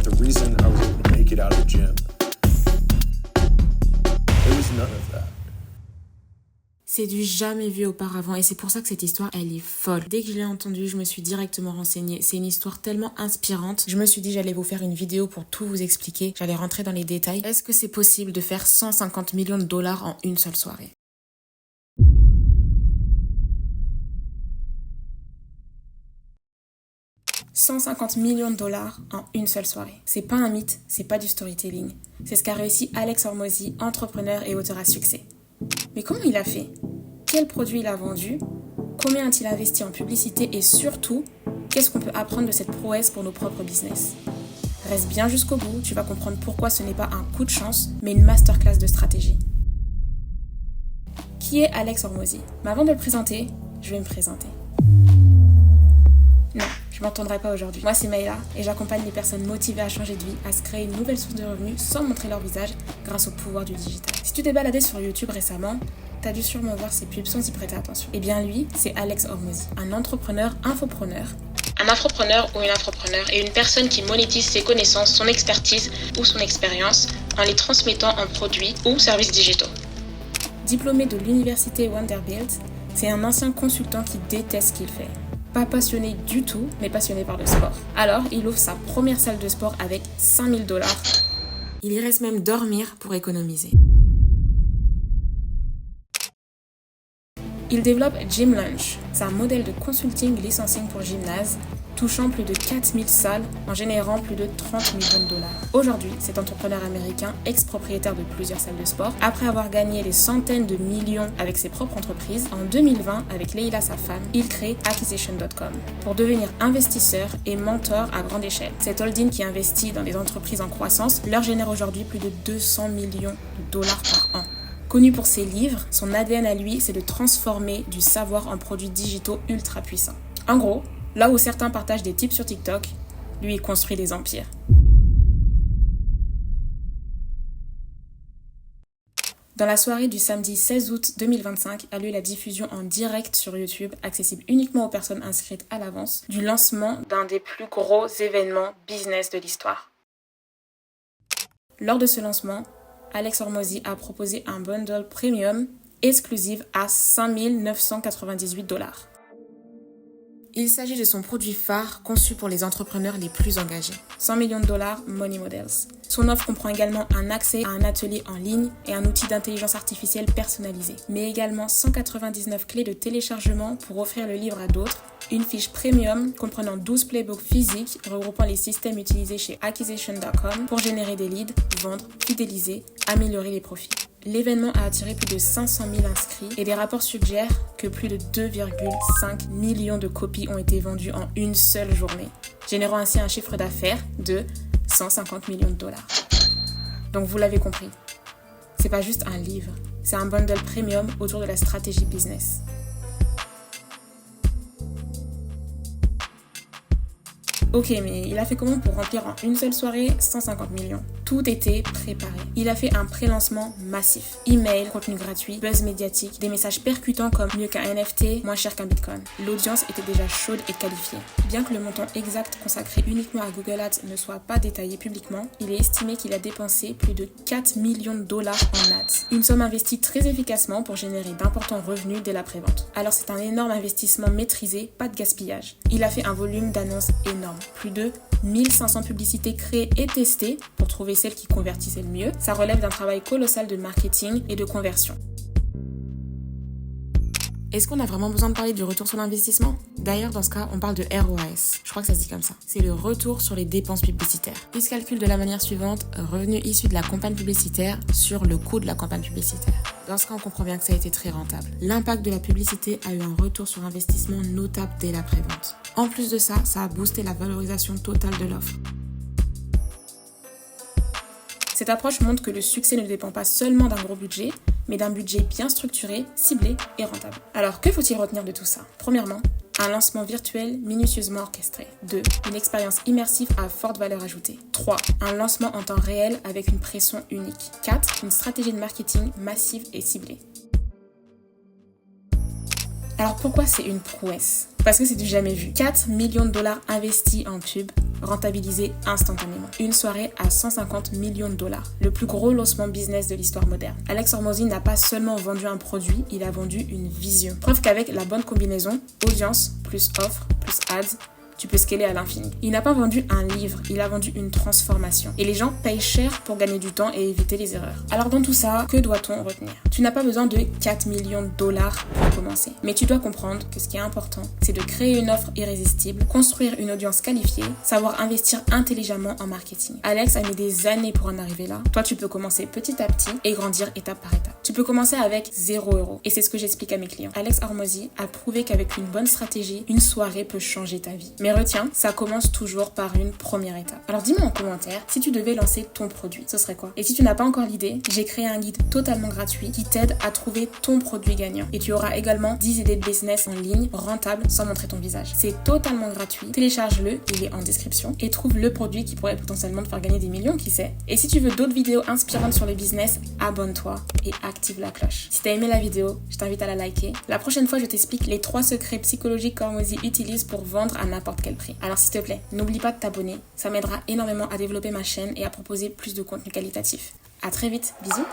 the reason I was able to make it out of the gym. There was none of that. C'est du jamais vu auparavant et c'est pour ça que cette histoire, elle est folle. Dès que je l'ai entendue, je me suis directement renseignée. C'est une histoire tellement inspirante. Je me suis dit j'allais vous faire une vidéo pour tout vous expliquer. J'allais rentrer dans les détails. Est-ce que c'est possible de faire 150 millions de dollars en une seule soirée ? « 150 millions de dollars en une seule soirée. C'est pas un mythe, c'est pas du storytelling. C'est ce qu'a réussi Alex Hormozi, entrepreneur et auteur à succès. Mais comment il a fait ? Quel produit il a vendu ? Combien a-t-il investi en publicité ? Et surtout, qu'est-ce qu'on peut apprendre de cette prouesse pour nos propres business ? Reste bien jusqu'au bout, tu vas comprendre pourquoi ce n'est pas un coup de chance, mais une masterclass de stratégie. Qui est Alex Hormozi ? Mais avant de le présenter, je vais me présenter. Non, je m'entendrai pas aujourd'hui. Moi, c'est Maïla et j'accompagne les personnes motivées à changer de vie, à se créer une nouvelle source de revenus sans montrer leur visage grâce au pouvoir du digital. Si tu t'es baladé sur YouTube récemment, t'as dû sûrement voir ses pubs sans y prêter attention. Eh bien lui, c'est Alex Hormozi, un entrepreneur infopreneur. Un infopreneur ou une infopreneur est une personne qui monétise ses connaissances, son expertise ou son expérience en les transmettant en produits ou services digitaux. Diplômé de l'université Vanderbilt, c'est un ancien consultant qui déteste ce qu'il fait. Pas passionné du tout, mais passionné par le sport. Alors, il ouvre sa première salle de sport avec 5 000 $. Il y reste même dormir pour économiser. Il développe Gym Lunch. C'est un modèle de consulting licensing pour gymnase, touchant plus de 4000 salles en générant plus de 30 millions de $. Aujourd'hui, cet entrepreneur américain, ex-propriétaire de plusieurs salles de sport, après avoir gagné des centaines de millions avec ses propres entreprises, en 2020, avec Leila, sa femme, il crée Acquisition.com pour devenir investisseur et mentor à grande échelle. Cette holding qui investit dans des entreprises en croissance leur génère aujourd'hui plus de 200 millions de $ par an. Connu pour ses livres, son ADN à lui, c'est de transformer du savoir en produits digitaux ultra puissants. En gros, là où certains partagent des tips sur TikTok, lui, il construit des empires. Dans la soirée du samedi 16 août 2025 a lieu la diffusion en direct sur YouTube, accessible uniquement aux personnes inscrites à l'avance, du lancement d'un des plus gros événements business de l'histoire. Lors de ce lancement, Alex Hormozi a proposé un bundle premium exclusif à 5 998 $. Il s'agit de son produit phare conçu pour les entrepreneurs les plus engagés. 100 millions de $, Money Models. Son offre comprend également un accès à un atelier en ligne et un outil d'intelligence artificielle personnalisé, mais également 199 clés de téléchargement pour offrir le livre à d'autres, une fiche premium comprenant 12 playbooks physiques regroupant les systèmes utilisés chez Acquisition.com pour générer des leads, vendre, fidéliser, améliorer les profits. L'événement a attiré plus de 500 000 inscrits et des rapports suggèrent que plus de 2,5 millions de copies ont été vendues en une seule journée, générant ainsi un chiffre d'affaires de 150 millions de $. Donc vous l'avez compris, c'est pas juste un livre, c'est un bundle premium autour de la stratégie business. Ok, mais il a fait comment pour remplir en une seule soirée 150 millions ? Tout était préparé. Il a fait un pré-lancement massif. Email, contenu gratuit, buzz médiatique, des messages percutants comme mieux qu'un NFT, moins cher qu'un Bitcoin. L'audience était déjà chaude et qualifiée. Bien que le montant exact consacré uniquement à Google Ads ne soit pas détaillé publiquement, il est estimé qu'il a dépensé plus de 4 millions de $ en ads. Une somme investie très efficacement pour générer d'importants revenus dès la prévente. Alors c'est un énorme investissement maîtrisé, pas de gaspillage. Il a fait un volume d'annonces énorme. Plus de 1500 publicités créées et testées pour trouver celle qui convertissait le mieux. Ça relève d'un travail colossal de marketing et de conversion. Est-ce qu'on a vraiment besoin de parler du retour sur l'investissement ? D'ailleurs, dans ce cas, on parle de ROAS. Je crois que ça se dit comme ça. C'est le retour sur les dépenses publicitaires. Il se calcule de la manière suivante, revenus issus de la campagne publicitaire sur le coût de la campagne publicitaire. Dans ce cas, on comprend bien que ça a été très rentable. L'impact de la publicité a eu un retour sur investissement notable dès la prévente. En plus de ça, ça a boosté la valorisation totale de l'offre. Cette approche montre que le succès ne dépend pas seulement d'un gros budget, mais d'un budget bien structuré, ciblé et rentable. Alors, que faut-il retenir de tout ça ? Premièrement, un lancement virtuel minutieusement orchestré. 2. Une expérience immersive à forte valeur ajoutée. 3. Un lancement en temps réel avec une pression unique. 4. Une stratégie de marketing massive et ciblée. Alors pourquoi c'est une prouesse ? Parce que c'est du jamais vu. 4 millions de $ investis en pub, rentabilisé instantanément. Une soirée à 150 millions de dollars, le plus gros lancement business de l'histoire moderne. Alex Hormozi n'a pas seulement vendu un produit, il a vendu une vision. Preuve qu'avec la bonne combinaison, audience plus offre plus ads, tu peux scaler à l'infini. Il n'a pas vendu un livre, il a vendu une transformation. Et les gens payent cher pour gagner du temps et éviter les erreurs. Alors dans tout ça, que doit-on retenir? Tu n'as pas besoin de 4 millions de dollars pour commencer. Mais tu dois comprendre que ce qui est important, c'est de créer une offre irrésistible, construire une audience qualifiée, savoir investir intelligemment en marketing. Alex a mis des années pour en arriver là. Toi, tu peux commencer petit à petit et grandir étape par étape. Tu peux commencer avec 0 €. Et c'est ce que j'explique à mes clients. Alex Hormozi a prouvé qu'avec une bonne stratégie, une soirée peut changer ta vie. Mais retiens, ça commence toujours par une première étape. Alors dis-moi en commentaire si tu devais lancer ton produit, ce serait quoi? Et si tu n'as pas encore l'idée, j'ai créé un guide totalement gratuit qui t'aide à trouver ton produit gagnant. Et tu auras également 10 idées de business en ligne rentables sans montrer ton visage. C'est totalement gratuit. Télécharge-le, il est en description et trouve le produit qui pourrait potentiellement te faire gagner des millions, qui sait. Et si tu veux d'autres vidéos inspirantes sur le business, abonne-toi et active la cloche. Si t'as aimé la vidéo, je t'invite à la liker. La prochaine fois, je t'explique les 3 secrets psychologiques qu'Hormozi utilise pour vendre à n'importe quel prix. Alors s'il te plaît, n'oublie pas de t'abonner. Ça m'aidera énormément à développer ma chaîne et à proposer plus de contenu qualitatif. À très vite, bisous.